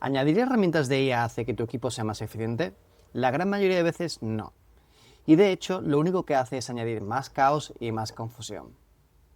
¿Añadir herramientas de IA hace que tu equipo sea más eficiente? La gran mayoría de veces no. Y de hecho, lo único que hace es añadir más caos y más confusión.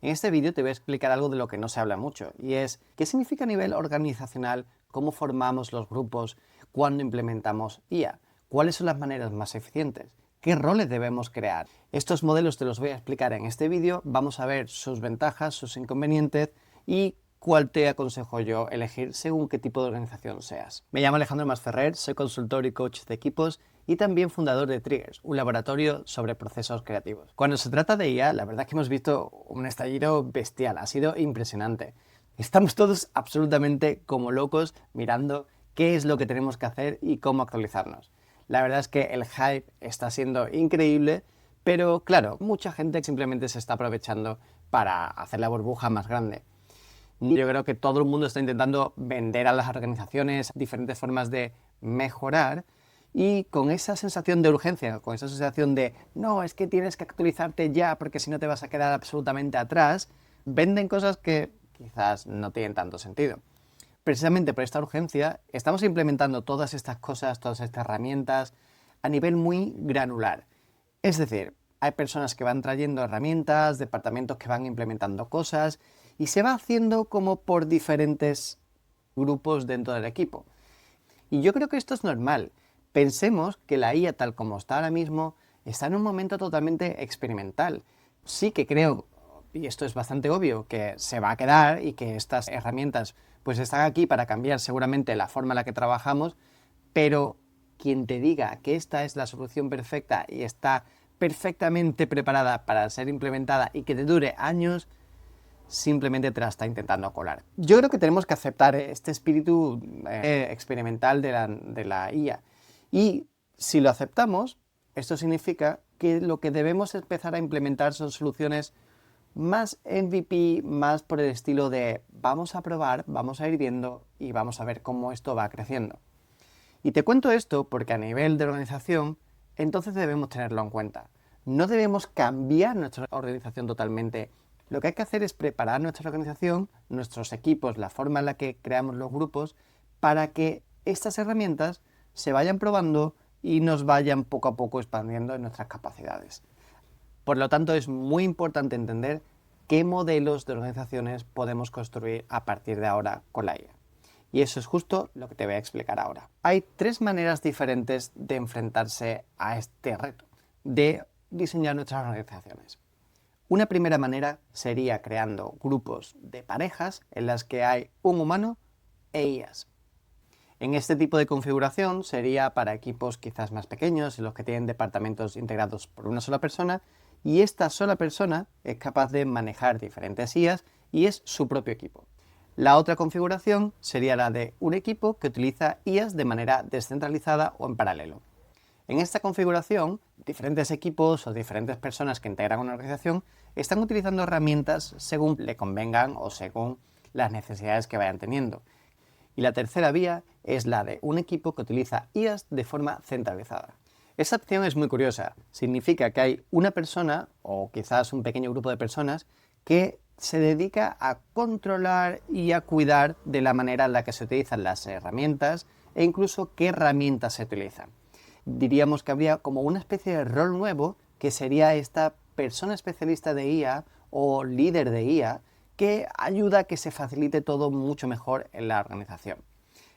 En este vídeo te voy a explicar algo de lo que no se habla mucho, y es qué significa a nivel organizacional, cómo formamos los grupos, cuándo implementamos IA, cuáles son las maneras más eficientes, qué roles debemos crear. Estos modelos te los voy a explicar en este vídeo, vamos a ver sus ventajas, sus inconvenientes y cuál te aconsejo yo elegir según qué tipo de organización seas. Me llamo Alejandro Masferrer, soy consultor y coach de equipos y también fundador de Triggers, un laboratorio sobre procesos creativos. Cuando se trata de IA, la verdad es que hemos visto un estallido bestial, ha sido impresionante. Estamos todos absolutamente como locos mirando qué es lo que tenemos que hacer y cómo actualizarnos. La verdad es que el hype está siendo increíble, pero claro, mucha gente simplemente se está aprovechando para hacer la burbuja más grande. Yo creo que todo el mundo está intentando vender a las organizaciones diferentes formas de mejorar y con esa sensación de urgencia, con esa sensación de no, es que tienes que actualizarte ya porque si no te vas a quedar absolutamente atrás, venden cosas que quizás no tienen tanto sentido. Precisamente por esta urgencia estamos implementando todas estas cosas, todas estas herramientas a nivel muy granular. Es decir, hay personas que van trayendo herramientas, departamentos que van implementando cosas y se va haciendo como por diferentes grupos dentro del equipo. Y yo creo que esto es normal. Pensemos que la IA tal como está ahora mismo está en un momento totalmente experimental. Sí que creo, y esto es bastante obvio, que se va a quedar y que estas herramientas pues están aquí para cambiar seguramente la forma en la que trabajamos, pero quien te diga que esta es la solución perfecta y está perfectamente preparada para ser implementada y que te dure años, simplemente te la está intentando colar. Yo creo que tenemos que aceptar este espíritu experimental de la IA. Y si lo aceptamos, esto significa que lo que debemos empezar a implementar son soluciones más MVP, más por el estilo de vamos a probar, vamos a ir viendo y vamos a ver cómo esto va creciendo. Y te cuento esto porque a nivel de organización, entonces debemos tenerlo en cuenta. No debemos cambiar nuestra organización totalmente. Lo que hay que hacer es preparar nuestra organización, nuestros equipos, la forma en la que creamos los grupos, para que estas herramientas se vayan probando y nos vayan poco a poco expandiendo en nuestras capacidades. Por lo tanto, es muy importante entender qué modelos de organizaciones podemos construir a partir de ahora con la IA. Y eso es justo lo que te voy a explicar ahora. Hay tres maneras diferentes de enfrentarse a este reto, de diseñar nuestras organizaciones. Una primera manera sería creando grupos de parejas en las que hay un humano e IAs. En este tipo de configuración sería para equipos quizás más pequeños, en los que tienen departamentos integrados por una sola persona, y esta sola persona es capaz de manejar diferentes IAs y es su propio equipo. La otra configuración sería la de un equipo que utiliza IAs de manera descentralizada o en paralelo. En esta configuración, diferentes equipos o diferentes personas que integran una organización están utilizando herramientas según le convengan o según las necesidades que vayan teniendo. Y la tercera vía es la de un equipo que utiliza IAs de forma centralizada. Esta opción es muy curiosa. Significa que hay una persona o quizás un pequeño grupo de personas que se dedica a controlar y a cuidar de la manera en la que se utilizan las herramientas e incluso qué herramientas se utilizan. Diríamos que habría como una especie de rol nuevo que sería esta persona especialista de IA o líder de IA que ayuda a que se facilite todo mucho mejor en la organización.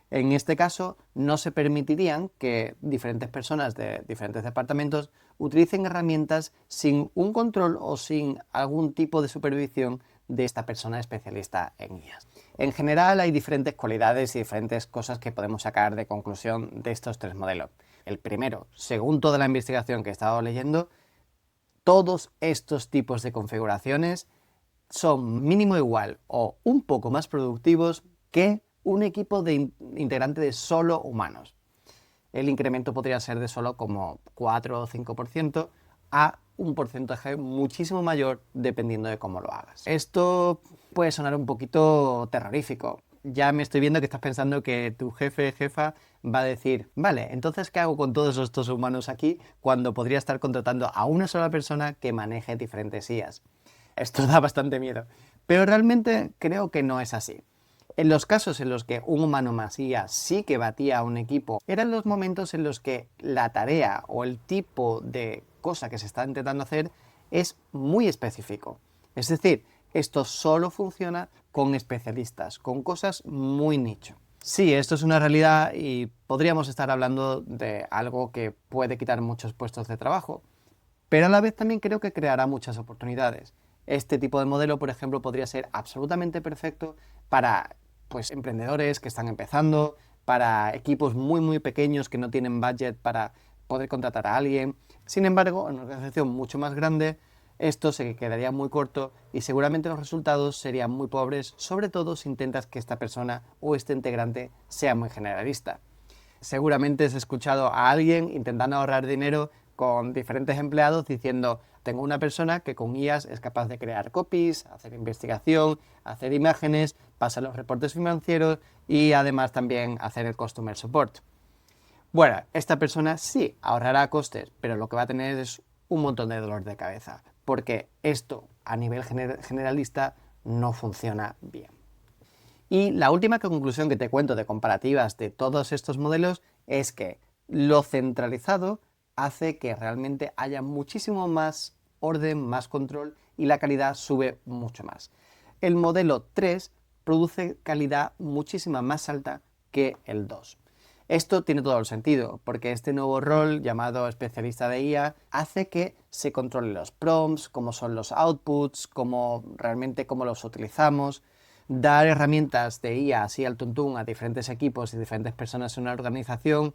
En este caso, no se permitirían que diferentes personas de diferentes departamentos utilicen herramientas sin un control o sin algún tipo de supervisión de esta persona especialista en IAs. En general, hay diferentes cualidades y diferentes cosas que podemos sacar de conclusión de estos tres modelos. El primero, según toda la investigación que he estado leyendo, todos estos tipos de configuraciones son mínimo igual o un poco más productivos que un equipo de integrante de solo humanos. El incremento podría ser de solo como 4 o 5% a un porcentaje muchísimo mayor dependiendo de cómo lo hagas. Esto puede sonar un poquito terrorífico. Ya me estoy viendo que estás pensando que tu jefa va a decir, vale, entonces ¿qué hago con todos estos humanos aquí cuando podría estar contratando a una sola persona que maneje diferentes IAs? Esto da bastante miedo, pero realmente creo que no es así. En los casos en los que un humano más IA sí que batía a un equipo, eran los momentos en los que la tarea o el tipo de cosa que se está intentando hacer es muy específico. Es decir, esto solo funciona con especialistas, con cosas muy nicho. Sí, esto es una realidad y podríamos estar hablando de algo que puede quitar muchos puestos de trabajo, pero a la vez también creo que creará muchas oportunidades. Este tipo de modelo, por ejemplo, podría ser absolutamente perfecto para emprendedores que están empezando, para equipos muy pequeños que no tienen budget para poder contratar a alguien. Sin embargo, en una organización mucho más grande, esto se quedaría muy corto y seguramente los resultados serían muy pobres, sobre todo si intentas que esta persona o este integrante sea muy generalista. Seguramente has escuchado a alguien intentando ahorrar dinero con diferentes empleados diciendo: tengo una persona que con IAS es capaz de crear copies, hacer investigación, hacer imágenes, pasar los reportes financieros y además también hacer el customer support. Bueno, esta persona sí ahorrará costes, pero lo que va a tener es un montón de dolor de cabeza, porque esto a nivel generalista no funciona bien. Y la última conclusión que te cuento de comparativas de todos estos modelos es que lo centralizado hace que realmente haya muchísimo más orden, más control y la calidad sube mucho más. El modelo 3 produce calidad muchísima más alta que el 2. Esto tiene todo el sentido, porque este nuevo rol llamado especialista de IA hace que se controlen los prompts, cómo son los outputs, cómo los utilizamos. Dar herramientas de IA así al tuntún a diferentes equipos y diferentes personas en una organización,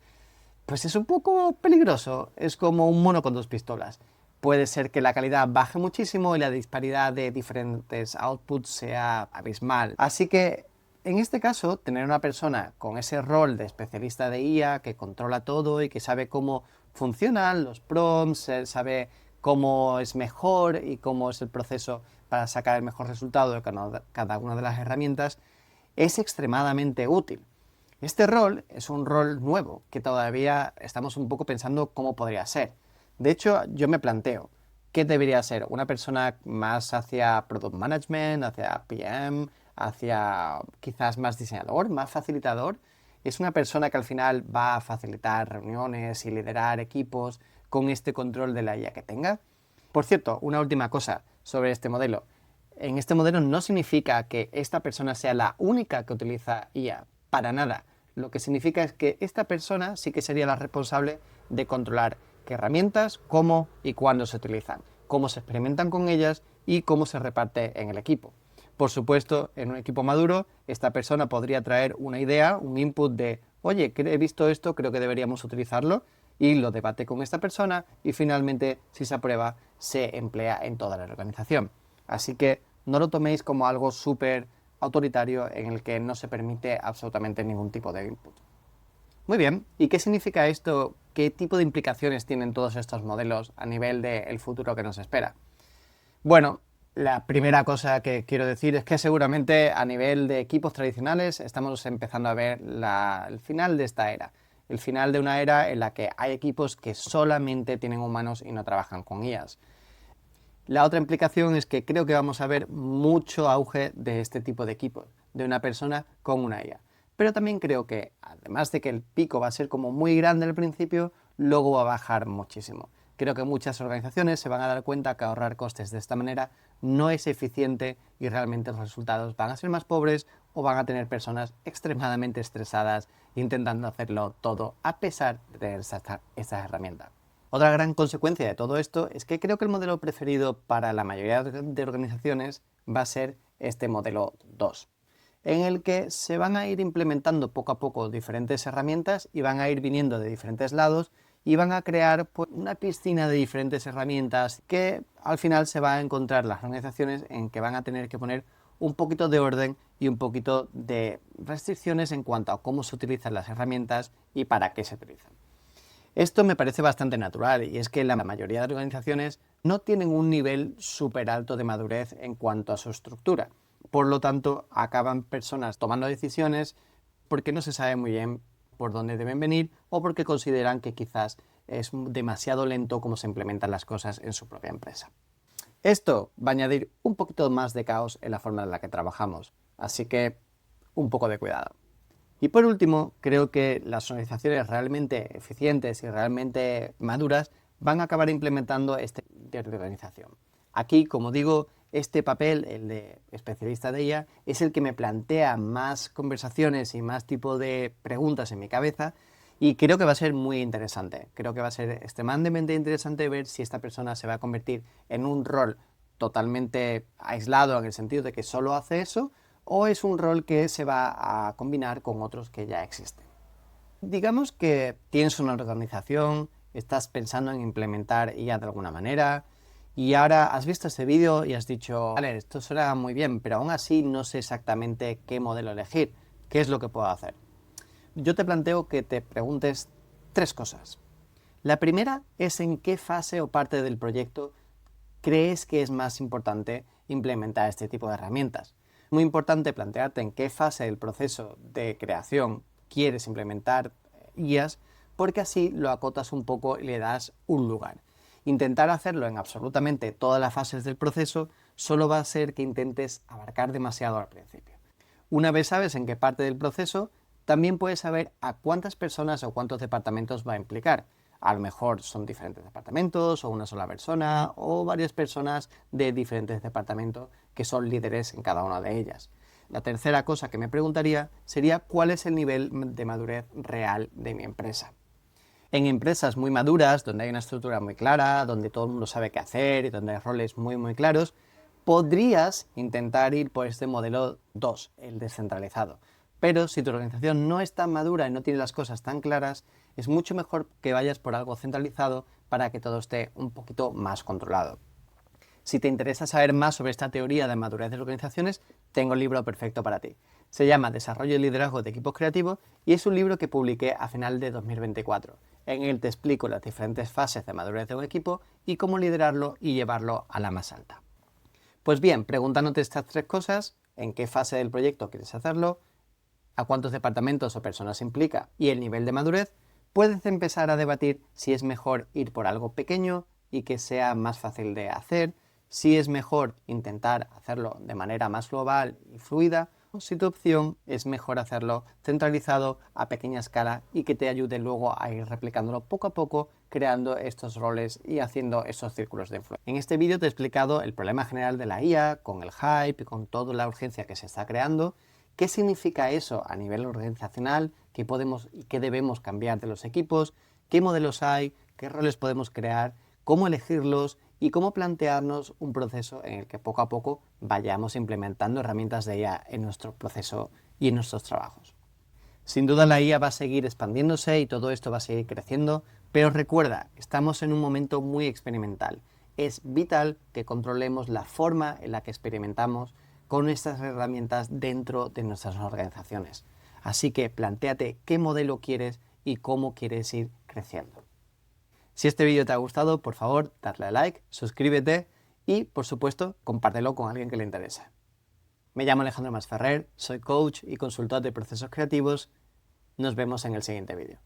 pues es un poco peligroso. Es como un mono con dos pistolas. Puede ser que la calidad baje muchísimo y la disparidad de diferentes outputs sea abismal. Así que en este caso, tener una persona con ese rol de especialista de IA que controla todo y que sabe cómo funcionan los prompts, sabe cómo es mejor y cómo es el proceso para sacar el mejor resultado de cada una de las herramientas, es extremadamente útil. Este rol es un rol nuevo que todavía estamos un poco pensando cómo podría ser. De hecho, yo me planteo, ¿qué debería ser? ¿Una persona más hacia Product Management, hacia PM, hacia quizás más diseñador, más facilitador? ¿Es una persona que al final va a facilitar reuniones y liderar equipos con este control de la IA que tenga? Por cierto, una última cosa sobre este modelo. En este modelo no significa que esta persona sea la única que utiliza IA, para nada. Lo que significa es que esta persona sí que sería la responsable de controlar qué herramientas, cómo y cuándo se utilizan, cómo se experimentan con ellas y cómo se reparte en el equipo. Por supuesto, en un equipo maduro, esta persona podría traer una idea, un input de: oye, he visto esto, creo que deberíamos utilizarlo, y lo debate con esta persona y finalmente, si se aprueba, se emplea en toda la organización. Así que no lo toméis como algo súper autoritario en el que no se permite absolutamente ningún tipo de input. Muy bien, ¿y qué significa esto? ¿Qué tipo de implicaciones tienen todos estos modelos a nivel del futuro que nos espera? Bueno, la primera cosa que quiero decir es que seguramente a nivel de equipos tradicionales estamos empezando a ver el final de esta era. El final de una era en la que hay equipos que solamente tienen humanos y no trabajan con IAs. La otra implicación es que creo que vamos a ver mucho auge de este tipo de equipos, de una persona con una IA. Pero también creo que, además de que el pico va a ser como muy grande al principio, luego va a bajar muchísimo. Creo que muchas organizaciones se van a dar cuenta que ahorrar costes de esta manera no es eficiente y realmente los resultados van a ser más pobres o van a tener personas extremadamente estresadas intentando hacerlo todo a pesar de tener estas herramientas. Otra gran consecuencia de todo esto es que creo que el modelo preferido para la mayoría de organizaciones va a ser este modelo 2, en el que se van a ir implementando poco a poco diferentes herramientas y van a ir viniendo de diferentes lados y van a crear una piscina de diferentes herramientas que al final se van a encontrar las organizaciones en que van a tener que poner un poquito de orden y un poquito de restricciones en cuanto a cómo se utilizan las herramientas y para qué se utilizan. Esto me parece bastante natural y es que la mayoría de organizaciones no tienen un nivel súper alto de madurez en cuanto a su estructura. Por lo tanto, acaban personas tomando decisiones porque no se sabe muy bien por dónde deben venir o porque consideran que quizás es demasiado lento cómo se implementan las cosas en su propia empresa. Esto va a añadir un poquito más de caos en la forma en la que trabajamos. Así que un poco de cuidado. Y por último, creo que las organizaciones realmente eficientes y realmente maduras van a acabar implementando este tipo de organización. Aquí, como digo, este papel, el de especialista de IA, es el que me plantea más conversaciones y más tipo de preguntas en mi cabeza y creo que va a ser muy interesante. Creo que va a ser extremadamente interesante ver si esta persona se va a convertir en un rol totalmente aislado en el sentido de que solo hace eso, o es un rol que se va a combinar con otros que ya existen. Digamos que tienes una organización, estás pensando en implementar IA de alguna manera y ahora has visto este vídeo y has dicho, vale, esto suena muy bien, pero aún así no sé exactamente qué modelo elegir, qué es lo que puedo hacer. Yo te planteo que te preguntes 3 cosas. La primera es en qué fase o parte del proyecto crees que es más importante implementar este tipo de herramientas. Muy importante plantearte en qué fase del proceso de creación quieres implementar IAs, porque así lo acotas un poco y le das un lugar. Intentar hacerlo en absolutamente todas las fases del proceso solo va a ser que intentes abarcar demasiado al principio. Una vez sabes en qué parte del proceso, también puedes saber a cuántas personas o cuántos departamentos va a implicar. A lo mejor son diferentes departamentos o una sola persona o varias personas de diferentes departamentos que son líderes en cada una de ellas. La tercera cosa que me preguntaría sería cuál es el nivel de madurez real de mi empresa. En empresas muy maduras, donde hay una estructura muy clara, donde todo el mundo sabe qué hacer y donde hay roles muy claros, podrías intentar ir por este modelo 2, el descentralizado. Pero si tu organización no es tan madura y no tiene las cosas tan claras, es mucho mejor que vayas por algo centralizado para que todo esté un poquito más controlado. Si te interesa saber más sobre esta teoría de madurez de organizaciones, tengo el libro perfecto para ti. Se llama Desarrollo y Liderazgo de Equipos Creativos y es un libro que publiqué a final de 2024. En él te explico las diferentes fases de madurez de un equipo y cómo liderarlo y llevarlo a la más alta. Pues bien, preguntándote estas 3 cosas, en qué fase del proyecto quieres hacerlo, a cuántos departamentos o personas implica y el nivel de madurez, puedes empezar a debatir si es mejor ir por algo pequeño y que sea más fácil de hacer, si es mejor intentar hacerlo de manera más global y fluida, o si tu opción es mejor hacerlo centralizado a pequeña escala y que te ayude luego a ir replicándolo poco a poco, creando estos roles y haciendo esos círculos de influencia. En este vídeo te he explicado el problema general de la IA, con el hype y con toda la urgencia que se está creando. ¿Qué significa eso a nivel organizacional? ¿Qué podemos y qué debemos cambiar de los equipos? ¿Qué modelos hay? ¿Qué roles podemos crear? ¿Cómo elegirlos? Y cómo plantearnos un proceso en el que poco a poco vayamos implementando herramientas de IA en nuestro proceso y en nuestros trabajos. Sin duda la IA va a seguir expandiéndose y todo esto va a seguir creciendo, pero recuerda, estamos en un momento muy experimental. Es vital que controlemos la forma en la que experimentamos con estas herramientas dentro de nuestras organizaciones. Así que plantéate qué modelo quieres y cómo quieres ir creciendo. Si este vídeo te ha gustado, por favor, darle a like, suscríbete y, por supuesto, compártelo con alguien que le interese. Me llamo Alejandro Masferrer, soy coach y consultor de procesos creativos. Nos vemos en el siguiente vídeo.